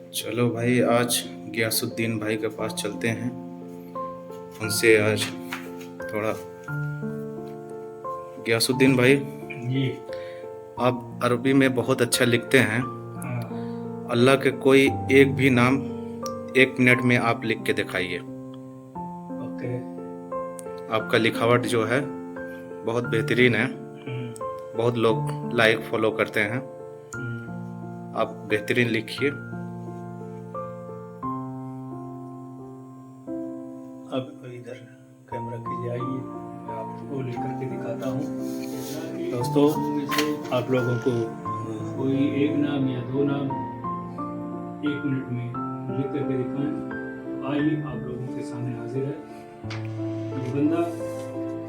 चलो भाई, आज गियासुद्दीन भाई के पास चलते हैं। उनसे आज थोड़ा। गियासुद्दीन भाई, जी। आप अरबी में बहुत अच्छा लिखते हैं। हाँ। अल्लाह के कोई एक भी नाम 1 मिनट में आप लिख के दिखाइए। ओके। आपका लिखावट जो है बहुत बेहतरीन है। बहुत लोग लाइक फॉलो करते हैं। आप बेहतरीन लिखिए। अब इधर कैमरा के लिए आइए, मैं आपको लिख करके दिखाता हूँ। दोस्तों, आप लोगों को कोई एक नाम या 2 नाम 1 मिनट में लिख करके दिखाएं। आइए, आप लोगों के सामने हाजिर है ये बंदा,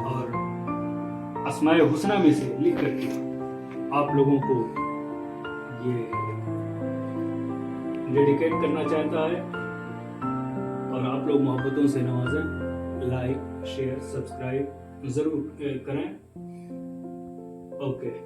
और अस्माए हुस्ना में से लिख करके आप लोगों को ये डेडिकेट करना चाहता है। और आप लोग मोहब्बतों से नवाजें, लाइक शेयर सब्सक्राइब जरूर करें। ओके।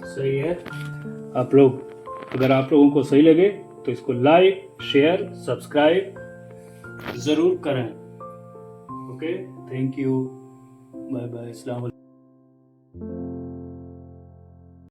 सही है। आप लोग, अगर आप लोगों को सही लगे तो इसको लाइक शेयर सब्सक्राइब जरूर करें। Okay, thank you, bye bye, अस्सलाम वालेकुम।